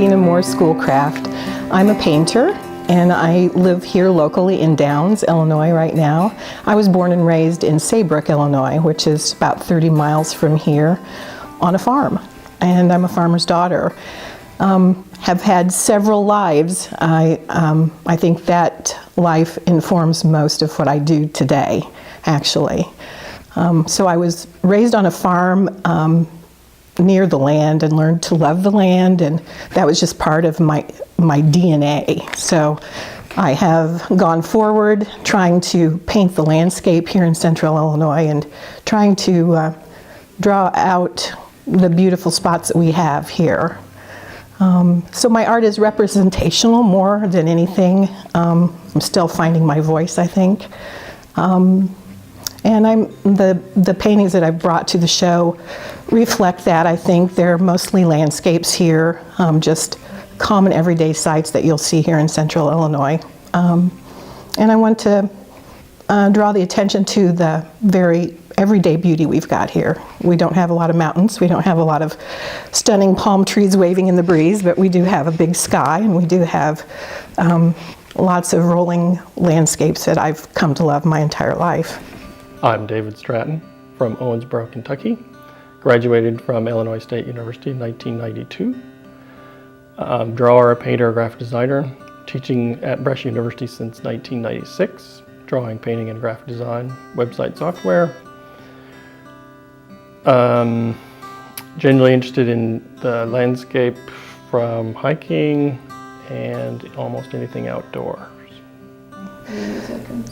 Deana Moore Schoolcraft. I'm a painter and I live here locally in Downs, Illinois right now. I was born and raised in Saybrook, Illinois, which is about 30 miles from here, on a farm. And I'm a farmer's daughter. Have had several lives. I think that life informs most of what I do today, actually. So I was raised on a farm near the land and learned to love the land, and that was just part of my DNA. So I have gone forward trying to paint the landscape here in central Illinois and trying to draw out the beautiful spots that we have here. So my art is representational more than anything. I'm still finding my voice, I think. And the paintings that I've brought to the show reflect that. I think they're mostly landscapes here, just common everyday sights that you'll see here in central Illinois. And I want to draw the attention to the very everyday beauty we've got here. We don't have a lot of mountains, we don't have a lot of stunning palm trees waving in the breeze, but we do have a big sky, and we do have lots of rolling landscapes that I've come to love my entire life. I'm David Stratton from Owensboro, Kentucky. Graduated from Illinois State University in 1992. Drawer, painter, graphic designer, teaching at Bresh University since 1996. Drawing, painting, and graphic design, website software. Generally interested in the landscape from hiking and almost anything outdoors.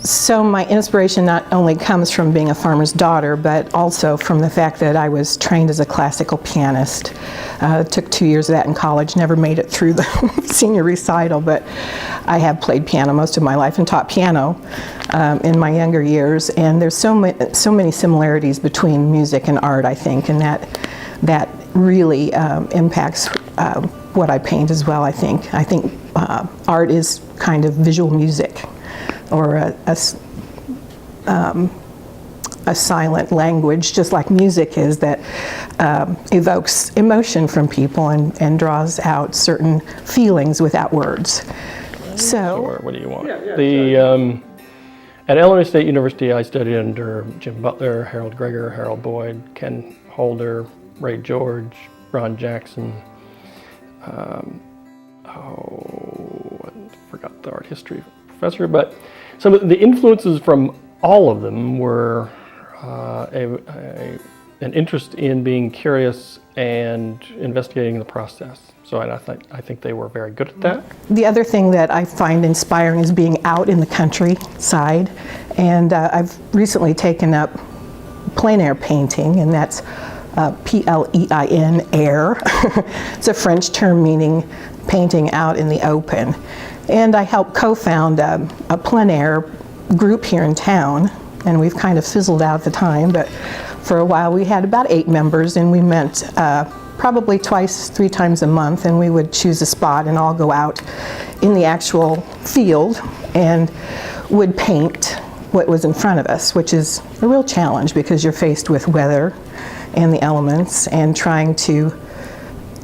So my inspiration not only comes from being a farmer's daughter, but also from the fact that I was trained as a classical pianist. Took 2 years of that in college, never made it through the senior recital, but I have played piano most of my life and taught piano in my younger years. And there's so many similarities between music and art, I think, and that really impacts what I paint as well, I think. I think art is kind of visual music, or a silent language, just like music is, that evokes emotion from people and draws out certain feelings without words. So, sure. What do you want? At Illinois State University, I studied under Jim Butler, Harold Greger, Harold Boyd, Ken Holder, Ray George, Ron Jackson. I forgot the art history professor, but some of the influences from all of them were an interest in being curious and investigating the process. So I think they were very good at that. The other thing that I find inspiring is being out in the countryside, and I've recently taken up plein air painting, and that's P-L-E-I-N, air. It's a French term meaning painting out in the open. And I helped co-found a plein air group here in town, and we've kind of fizzled out at the time, but for a while we had about 8 members, and we met probably 3 times a month, and we would choose a spot and all go out in the actual field and would paint what was in front of us, which is a real challenge because you're faced with weather and the elements and trying to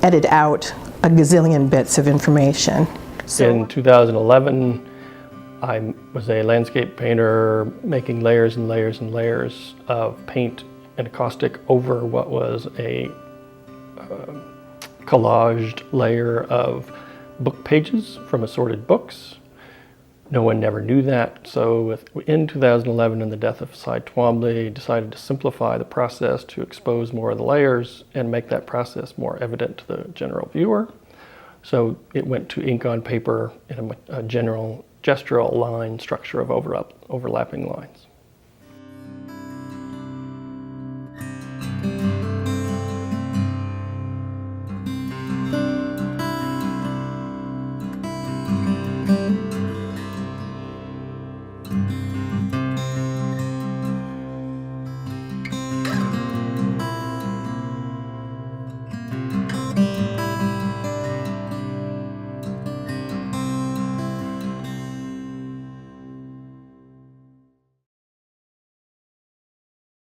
edit out a gazillion bits of information. So, in 2011, I was a landscape painter making layers and layers and layers of paint and caustic over what was a collaged layer of book pages from assorted books. No one never knew that, so in 2011, and the death of Cy Twombly, decided to simplify the process to expose more of the layers and make that process more evident to the general viewer. So it went to ink on paper in a general gestural line structure of overlapping lines.